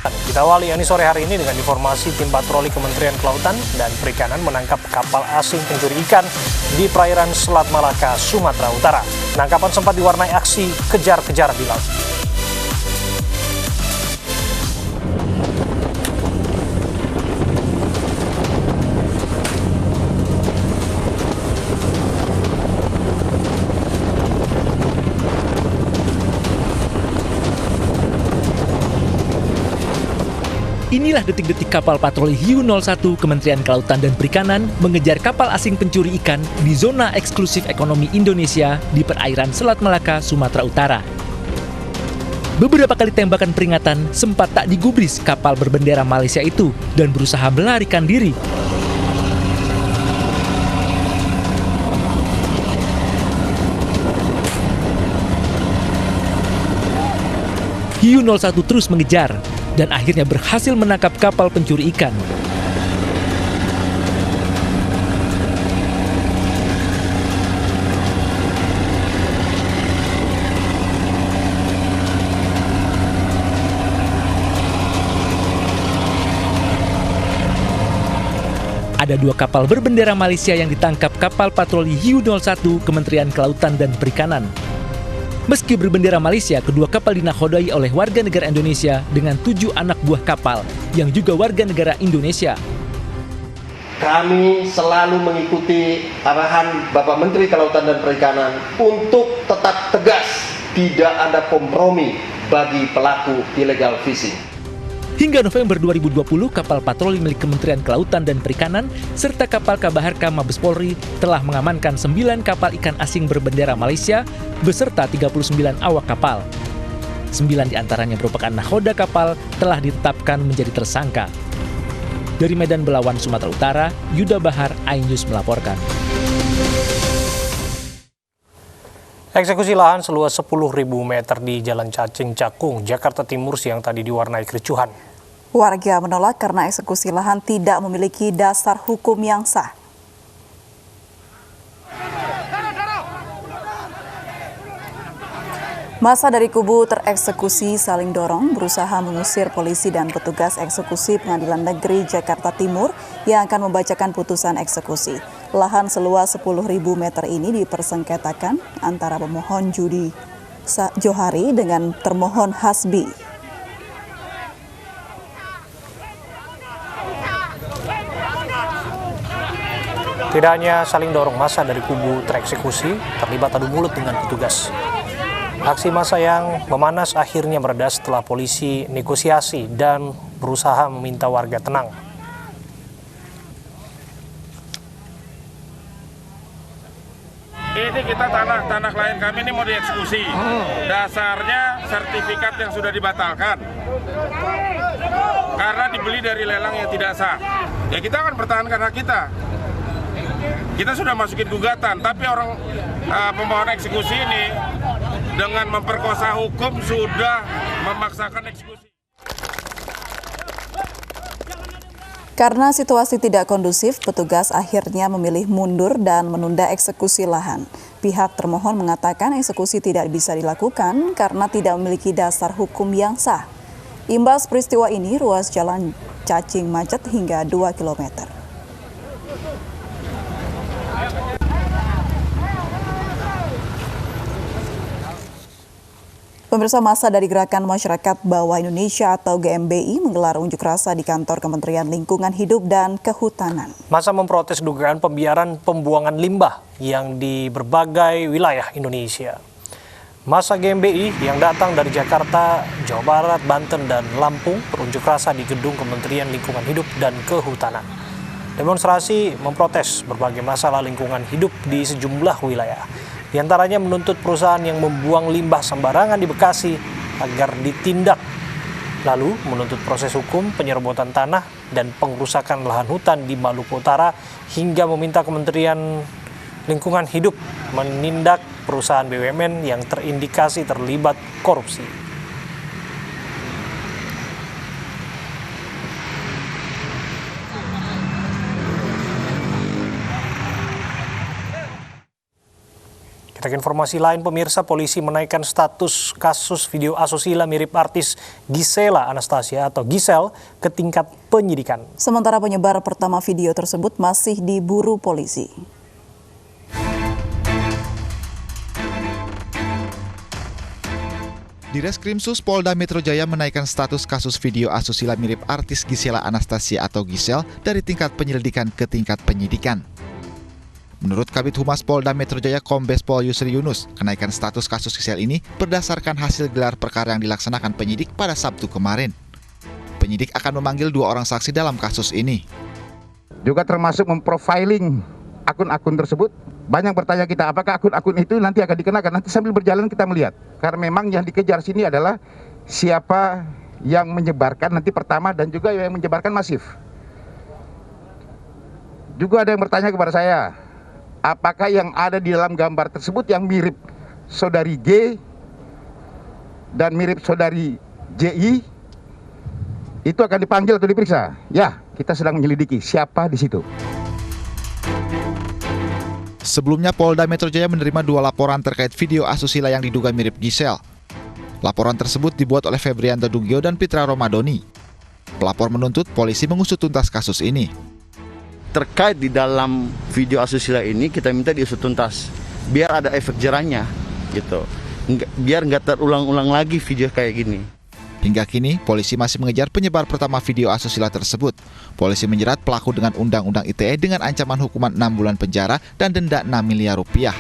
Kita awali sore hari ini dengan informasi tim patroli Kementerian Kelautan dan Perikanan menangkap kapal asing pencuri ikan di perairan Selat Malaka, Sumatera Utara. Penangkapan sempat diwarnai aksi kejar-kejar di laut. Inilah detik-detik kapal patroli Hiu 01 Kementerian Kelautan dan Perikanan mengejar kapal asing pencuri ikan di zona eksklusif ekonomi Indonesia di perairan Selat Malaka, Sumatera Utara. Beberapa kali tembakan peringatan sempat tak digubris kapal berbendera Malaysia itu dan berusaha melarikan diri. Hiu 01 terus mengejar dan akhirnya berhasil menangkap kapal pencuri ikan. Ada 2 kapal berbendera Malaysia yang ditangkap kapal patroli Hiu 01 Kementerian Kelautan dan Perikanan. Meski berbendera Malaysia, kedua kapal dinakodai oleh warga negara Indonesia dengan 7 anak buah kapal yang juga warga negara Indonesia. Kami selalu mengikuti arahan Bapak Menteri Kelautan dan Perikanan untuk tetap tegas, tidak ada kompromi bagi pelaku illegal fishing. Hingga November 2020, kapal patroli milik Kementerian Kelautan dan Perikanan serta kapal Kabaharka Mabes Polri telah mengamankan 9 kapal ikan asing berbendera Malaysia beserta 39 awak kapal. 9 diantaranya merupakan nahoda kapal telah ditetapkan menjadi tersangka. Dari Medan Belawan, Sumatera Utara, Yuda Bahar, iNews melaporkan. Eksekusi lahan seluas 10.000 meter di Jalan Cacing Cakung, Jakarta Timur siang tadi diwarnai kericuhan. Warga menolak karena eksekusi lahan tidak memiliki dasar hukum yang sah. Massa dari kubu tereksekusi saling dorong berusaha mengusir polisi dan petugas eksekusi Pengadilan Negeri Jakarta Timur yang akan membacakan putusan eksekusi. Lahan seluas 10.000 meter ini dipersengketakan antara pemohon Judi Johari dengan termohon Hasbi. Tidak hanya saling dorong, massa dari kubu tereksekusi terlibat adu mulut dengan petugas. Aksi massa yang memanas akhirnya mereda setelah polisi negosiasi dan berusaha meminta warga tenang. Ini kita tanah klien kami ini mau dieksekusi. Dasarnya sertifikat yang sudah dibatalkan karena dibeli dari lelang yang tidak sah. Ya kita akan pertahankan hak kita. Kita sudah masukin gugatan, tapi orang pemohon eksekusi ini dengan memperkosa hukum sudah memaksakan eksekusi. Karena situasi tidak kondusif, petugas akhirnya memilih mundur dan menunda eksekusi lahan. Pihak termohon mengatakan eksekusi tidak bisa dilakukan karena tidak memiliki dasar hukum yang sah. Imbas peristiwa ini, ruas jalan Cacing macet hingga 2 km. Pemirsa, massa dari Gerakan Masyarakat Bawah Indonesia atau GMBI menggelar unjuk rasa di kantor Kementerian Lingkungan Hidup dan Kehutanan. Massa memprotes dugaan pembiaran pembuangan limbah yang di berbagai wilayah Indonesia. Massa GMBI yang datang dari Jakarta, Jawa Barat, Banten, dan Lampung berunjuk rasa di gedung Kementerian Lingkungan Hidup dan Kehutanan. Demonstrasi memprotes berbagai masalah lingkungan hidup di sejumlah wilayah. Di antaranya menuntut perusahaan yang membuang limbah sembarangan di Bekasi agar ditindak. Lalu menuntut proses hukum penyerobotan tanah dan pengrusakan lahan hutan di Maluku Utara hingga meminta Kementerian Lingkungan Hidup menindak perusahaan BUMN yang terindikasi terlibat korupsi. Kita ke informasi lain, pemirsa, polisi menaikkan status kasus video asusila mirip artis Gisela Anastasia atau Gisel ke tingkat penyidikan. Sementara penyebar pertama video tersebut masih diburu polisi. Direskrimsus Polda Metro Jaya menaikkan status kasus video asusila mirip artis Gisela Anastasia atau Gisel dari tingkat penyelidikan ke tingkat penyidikan. Menurut Kabid Humas Polda Metro Jaya Kombes Pol Yusri Yunus, kenaikan status kasus Gisel ini berdasarkan hasil gelar perkara yang dilaksanakan penyidik pada Sabtu kemarin. Penyidik akan memanggil 2 orang saksi dalam kasus ini. Juga termasuk memprofiling akun-akun tersebut. Banyak bertanya kita, apakah akun-akun itu nanti akan dikenakan? Nanti sambil berjalan kita melihat. Karena memang yang dikejar sini adalah siapa yang menyebarkan nanti pertama dan juga yang menyebarkan masif. Juga ada yang bertanya kepada saya, apakah yang ada di dalam gambar tersebut yang mirip saudari G dan mirip saudari JI itu akan dipanggil atau diperiksa? Ya, kita sedang menyelidiki siapa di situ. Sebelumnya Polda Metro Jaya menerima 2 laporan terkait video asusila yang diduga mirip Gisel. Laporan tersebut dibuat oleh Febrianto Dugio dan Pitra Romadoni. Pelapor menuntut polisi mengusut tuntas kasus ini. Terkait di dalam video asusila ini kita minta diusut tuntas, biar ada efek jerahnya, gitu. Biar nggak terulang-ulang lagi video kayak gini. Hingga kini, polisi masih mengejar penyebar pertama video asusila tersebut. Polisi menjerat pelaku dengan Undang-Undang ITE dengan ancaman hukuman 6 bulan penjara dan denda 6 miliar rupiah.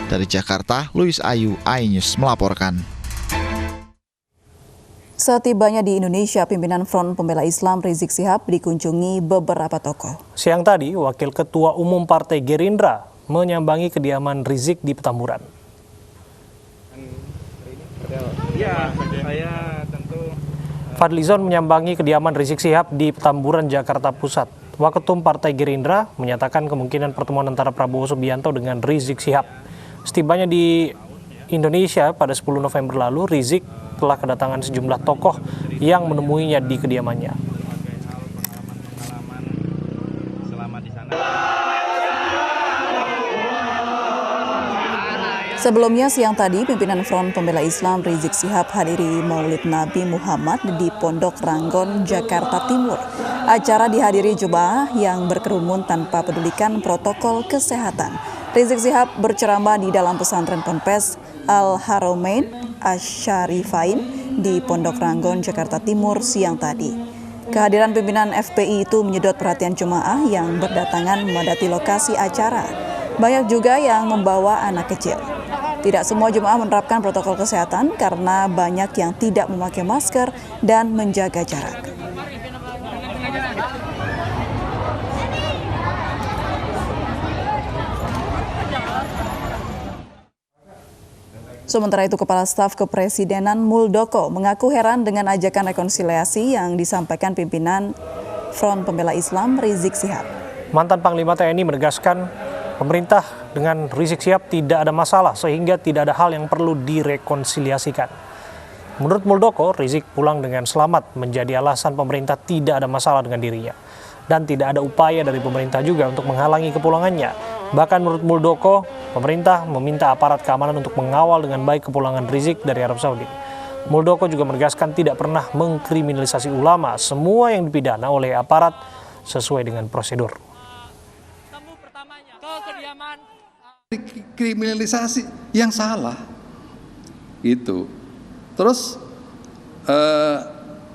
Dari Jakarta, Luis Ayu, iNews melaporkan. Setibanya di Indonesia, pimpinan Front Pembela Islam Rizik Syihab dikunjungi beberapa tokoh. Siang tadi, Wakil Ketua Umum Partai Gerindra menyambangi kediaman Rizik di Petamburan. Ya, saya tentu. Fadlizon menyambangi kediaman Rizik Syihab di Petamburan, Jakarta Pusat. Waketum Partai Gerindra menyatakan kemungkinan pertemuan antara Prabowo Subianto dengan Rizik Syihab. Setibanya di Indonesia pada 10 November lalu, Rizik telah kedatangan sejumlah tokoh yang menemuinya di kediamannya. Selama di sana. Sebelumnya siang tadi, pimpinan Front Pembela Islam Rizik Syihab hadiri Maulid Nabi Muhammad di Pondok Ranggon, Jakarta Timur. Acara dihadiri jemaah yang berkerumun tanpa pedulikan protokol kesehatan. Rizik Syihab berceramah di dalam pesantren Ponpes Al-Haramain Asy-Syarifain di Pondok Ranggon, Jakarta Timur siang tadi. Kehadiran pimpinan FPI itu menyedot perhatian jemaah yang berdatangan memadati lokasi acara. Banyak juga yang membawa anak kecil. Tidak semua jemaah menerapkan protokol kesehatan karena banyak yang tidak memakai masker dan menjaga jarak. Sementara itu, Kepala Staf Kepresidenan Muldoko mengaku heran dengan ajakan rekonsiliasi yang disampaikan pimpinan Front Pembela Islam Rizik Syihab. Mantan Panglima TNI menegaskan pemerintah dengan Rizik Syihab tidak ada masalah sehingga tidak ada hal yang perlu direkonsiliasikan. Menurut Muldoko, Rizik pulang dengan selamat menjadi alasan pemerintah tidak ada masalah dengan dirinya. Dan tidak ada upaya dari pemerintah juga untuk menghalangi kepulangannya. Bahkan menurut Muldoko, pemerintah meminta aparat keamanan untuk mengawal dengan baik kepulangan Rizik dari Arab Saudi. Muldoko juga menegaskan tidak pernah mengkriminalisasi ulama, semua yang dipidana oleh aparat sesuai dengan prosedur. Kriminalisasi yang salah itu. Terus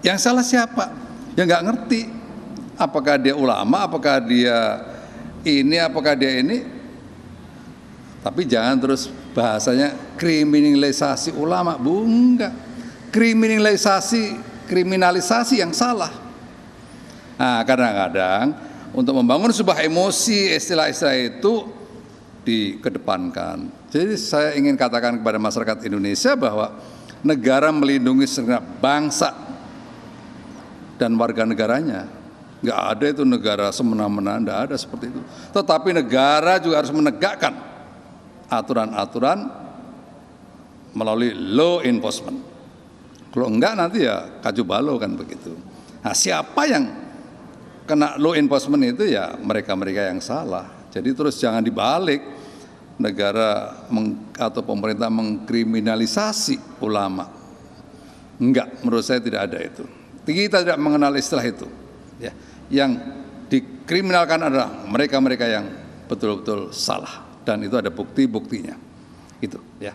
yang salah siapa? Ya nggak ngerti. Apakah dia ulama? Apakah dia ini? Apakah dia ini? Tapi jangan terus bahasanya kriminalisasi ulama. Enggak. Kriminalisasi yang salah. Nah, kadang-kadang untuk membangun sebuah emosi, istilah-istilah itu dikedepankan. Jadi saya ingin katakan kepada masyarakat Indonesia bahwa negara melindungi segenap bangsa dan warga negaranya. Nggak ada itu negara semena-mena, nggak ada seperti itu. Tetapi negara juga harus menegakkan aturan-aturan melalui law enforcement. Kalau enggak nanti ya kaju balau kan begitu. Nah, siapa yang kena law enforcement itu ya mereka-mereka yang salah. Jadi terus jangan dibalik negara atau pemerintah mengkriminalisasi ulama. Enggak, menurut saya tidak ada itu. Kita tidak mengenal istilah itu. Ya, yang dikriminalkan adalah mereka-mereka yang betul-betul salah, dan itu ada bukti-buktinya. Itu, ya.